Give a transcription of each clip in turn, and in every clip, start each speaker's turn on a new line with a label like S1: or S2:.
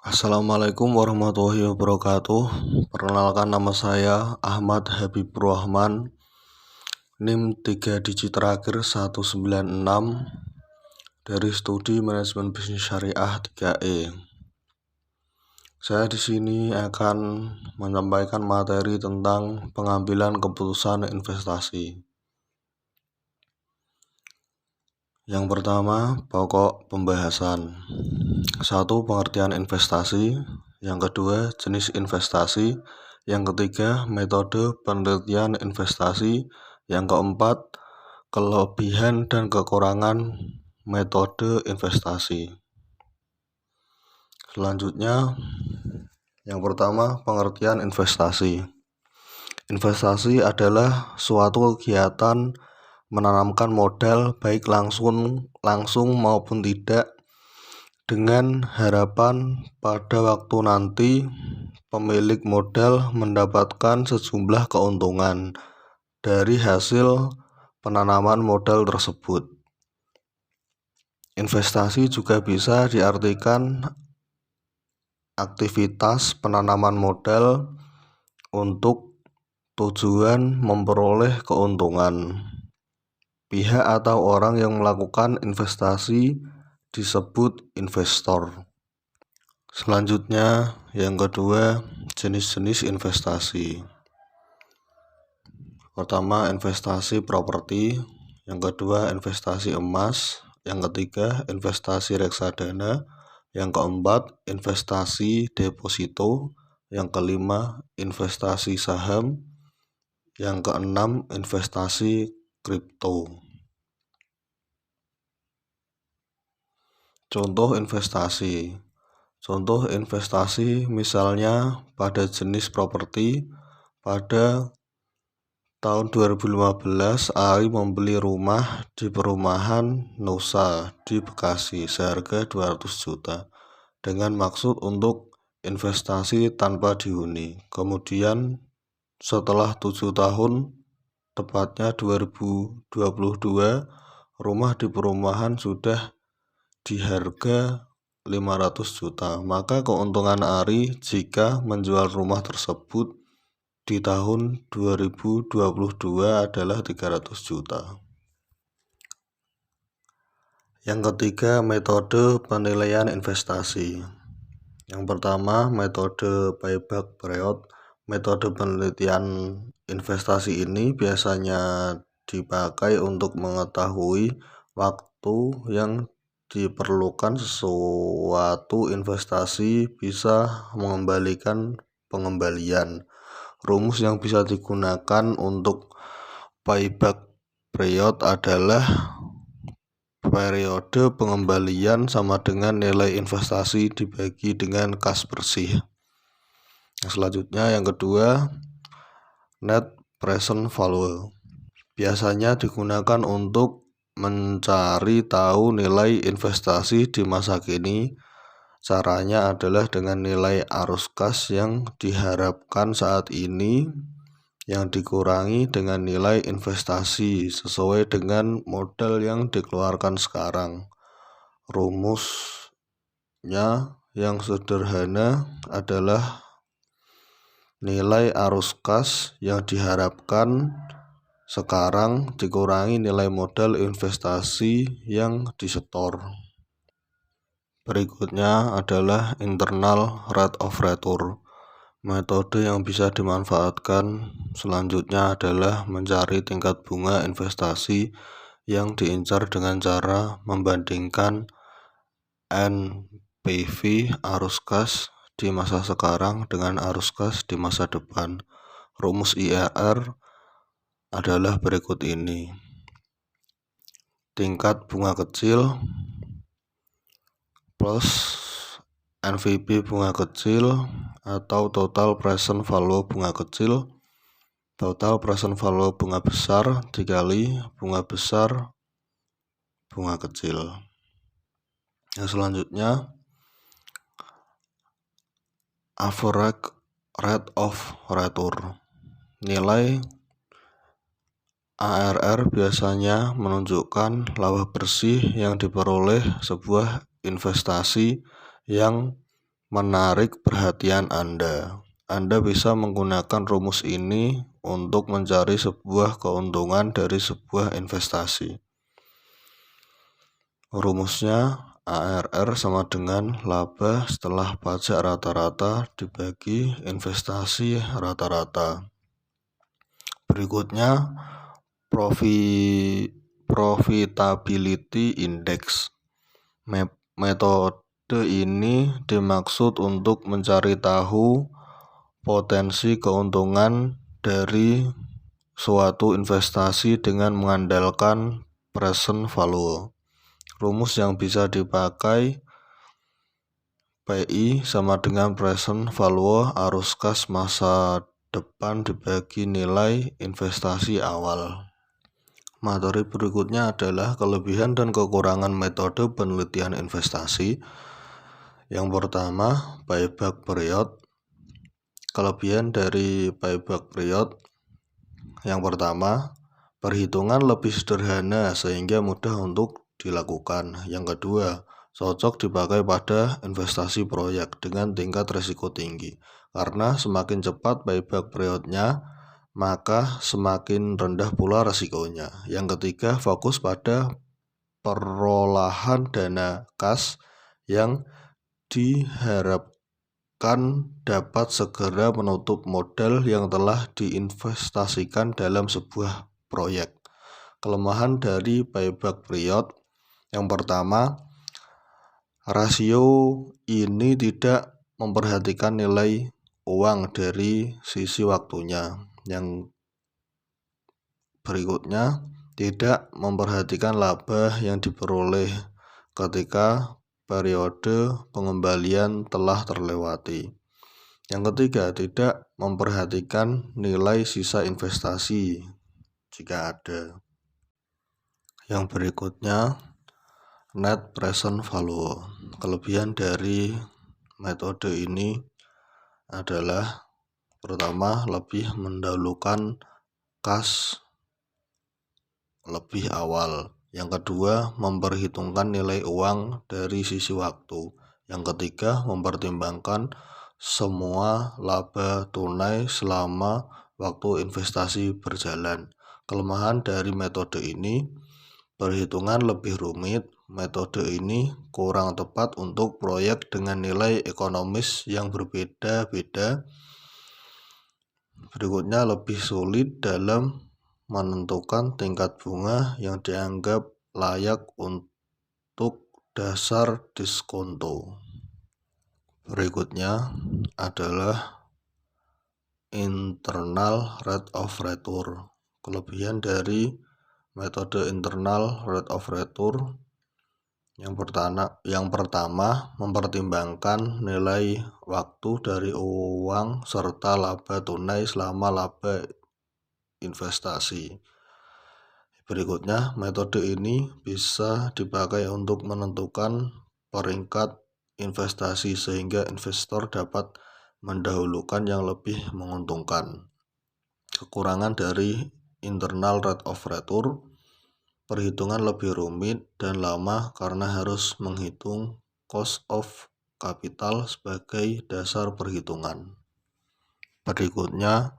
S1: Assalamualaikum warahmatullahi wabarakatuh. Perkenalkan, nama saya Ahmad Habibur Rahman, NIM 3 digit terakhir 196 dari Studi Manajemen Bisnis Syariah 3E. Saya di sini akan menyampaikan materi tentang pengambilan keputusan investasi. Yang pertama, pokok pembahasan. 1. Pengertian investasi. Yang kedua, jenis investasi. Yang ketiga, metode penelitian investasi. Yang keempat, kelebihan dan kekurangan metode investasi. Selanjutnya, yang pertama, pengertian investasi. Investasi adalah suatu kegiatan menanamkan modal baik langsung maupun tidak, dengan harapan pada waktu nanti pemilik modal mendapatkan sejumlah keuntungan dari hasil penanaman modal tersebut. Investasi juga bisa diartikan aktivitas penanaman modal untuk tujuan memperoleh keuntungan. Pihak atau orang yang melakukan investasi disebut investor. Selanjutnya, yang kedua, jenis-jenis investasi. Pertama, investasi properti. Yang kedua, investasi emas. Yang ketiga, investasi reksadana. Yang keempat, investasi deposito. Yang kelima, investasi saham. Yang keenam, investasi kripto. Contoh investasi. Contoh investasi misalnya pada jenis properti. Pada tahun 2015, Ari membeli rumah di perumahan Nusa di Bekasi seharga 200 juta dengan maksud untuk investasi tanpa dihuni. Kemudian setelah 7 tahun, tepatnya 2022, rumah di perumahan sudah di harga 500 juta. Maka keuntungan Ari jika menjual rumah tersebut di tahun 2022 adalah 300 juta. Yang ketiga, metode penilaian investasi. Yang pertama, metode payback period. Metode penelitian investasi ini biasanya dipakai untuk mengetahui waktu yang diperlukan sesuatu investasi bisa mengembalikan pengembalian. Rumus yang bisa digunakan untuk payback period adalah periode pengembalian sama dengan nilai investasi dibagi dengan kas bersih. Selanjutnya, yang kedua, net present value. Biasanya digunakan untuk mencari tahu nilai investasi di masa kini. Caranya adalah dengan nilai arus kas yang diharapkan saat ini yang dikurangi dengan nilai investasi sesuai dengan modal yang dikeluarkan sekarang. Rumusnya yang sederhana adalah nilai arus kas yang diharapkan sekarang dikurangi nilai modal investasi yang disetor. Berikutnya adalah internal rate of return. Metode yang bisa dimanfaatkan selanjutnya adalah mencari tingkat bunga investasi yang diincar dengan cara membandingkan NPV arus kas di masa sekarang dengan arus kas di masa depan. Rumus IRR adalah berikut ini. Tingkat bunga kecil plus NPV bunga kecil atau total present value bunga kecil. Total present value bunga besar dikali bunga besar bunga kecil. Yang selanjutnya, average rate of return. Nilai ARR biasanya menunjukkan laba bersih yang diperoleh sebuah investasi yang menarik perhatian Anda. Anda bisa menggunakan rumus ini untuk mencari sebuah keuntungan dari sebuah investasi. Rumusnya ARR sama dengan laba setelah pajak rata-rata dibagi investasi rata-rata. Berikutnya profitability index. Metode ini dimaksud untuk mencari tahu potensi keuntungan dari suatu investasi dengan mengandalkan present value. Rumus yang bisa dipakai PI sama dengan present value arus kas masa depan dibagi nilai investasi awal. Materi berikutnya adalah kelebihan dan kekurangan metode penelitian investasi. Yang pertama, payback period. Kelebihan dari payback period yang pertama, perhitungan lebih sederhana sehingga mudah untuk dilakukan. Yang kedua, cocok dipakai pada investasi proyek dengan tingkat risiko tinggi. Karena semakin cepat payback periodnya, maka semakin rendah pula risikonya. Yang ketiga, fokus pada perolahan dana kas yang diharapkan dapat segera menutup modal yang telah diinvestasikan dalam sebuah proyek. Kelemahan dari payback period yang pertama, rasio ini tidak memperhatikan nilai uang dari sisi waktunya. Yang berikutnya, tidak memperhatikan laba yang diperoleh ketika periode pengembalian telah terlewati. Yang ketiga, tidak memperhatikan nilai sisa investasi jika ada. Yang berikutnya, net present value. Kelebihan dari metode ini adalah pertama, lebih mendahulukan kas lebih awal. Yang kedua, memperhitungkan nilai uang dari sisi waktu. Yang ketiga, mempertimbangkan semua laba tunai selama waktu investasi berjalan. Kelemahan dari metode ini, perhitungan lebih rumit. Metode ini kurang tepat untuk proyek dengan nilai ekonomis yang berbeda-beda. Berikutnya, lebih sulit dalam menentukan tingkat bunga yang dianggap layak untuk dasar diskonto. Berikutnya adalah internal rate of return. Kelebihan dari metode internal rate of return yang pertama mempertimbangkan nilai waktu dari uang serta laba tunai selama laba investasi. Berikutnya, metode ini bisa dipakai untuk menentukan peringkat investasi sehingga investor dapat mendahulukan yang lebih menguntungkan. Kekurangan dari internal rate of return, perhitungan lebih rumit dan lama karena harus menghitung cost of capital sebagai dasar perhitungan. Berikutnya,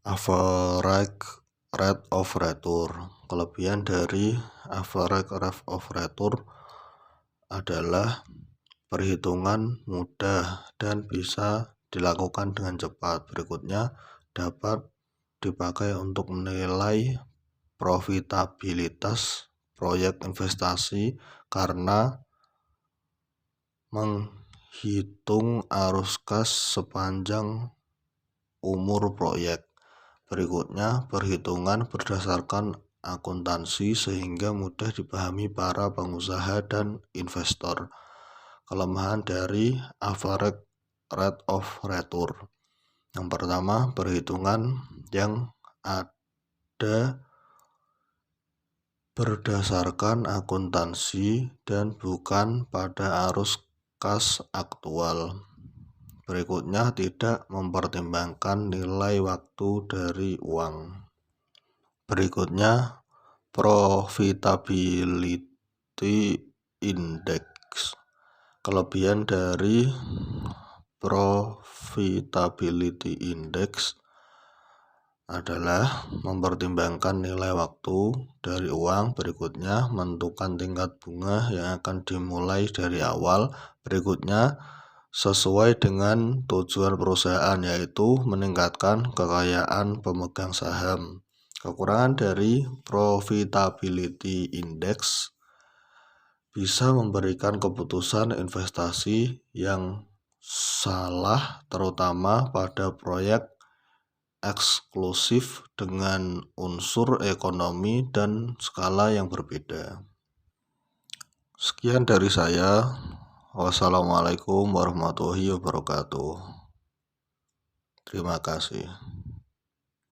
S1: average rate of return. Kelebihan dari average rate of return adalah perhitungan mudah dan bisa dilakukan dengan cepat. Berikutnya, dapat dipakai untuk menilai profitabilitas proyek investasi karena menghitung arus kas sepanjang umur proyek. Berikutnya, perhitungan berdasarkan akuntansi sehingga mudah dipahami para pengusaha dan investor. Kelemahan dari average rate of return. Yang pertama, perhitungan yang ada berdasarkan akuntansi dan bukan pada arus kas aktual. Berikutnya, tidak mempertimbangkan nilai waktu dari uang. Berikutnya, profitability index. Kelebihan dari Profitability Index adalah mempertimbangkan nilai waktu dari uang, berikutnya menentukan tingkat bunga yang akan dimulai dari awal, berikutnya sesuai dengan tujuan perusahaan, yaitu meningkatkan kekayaan pemegang saham. Kekurangan dari Profitability Index bisa memberikan keputusan investasi yang salah, terutama pada proyek eksklusif dengan unsur ekonomi dan skala yang berbeda. Sekian dari saya. Wassalamualaikum warahmatullahi wabarakatuh. Terima kasih.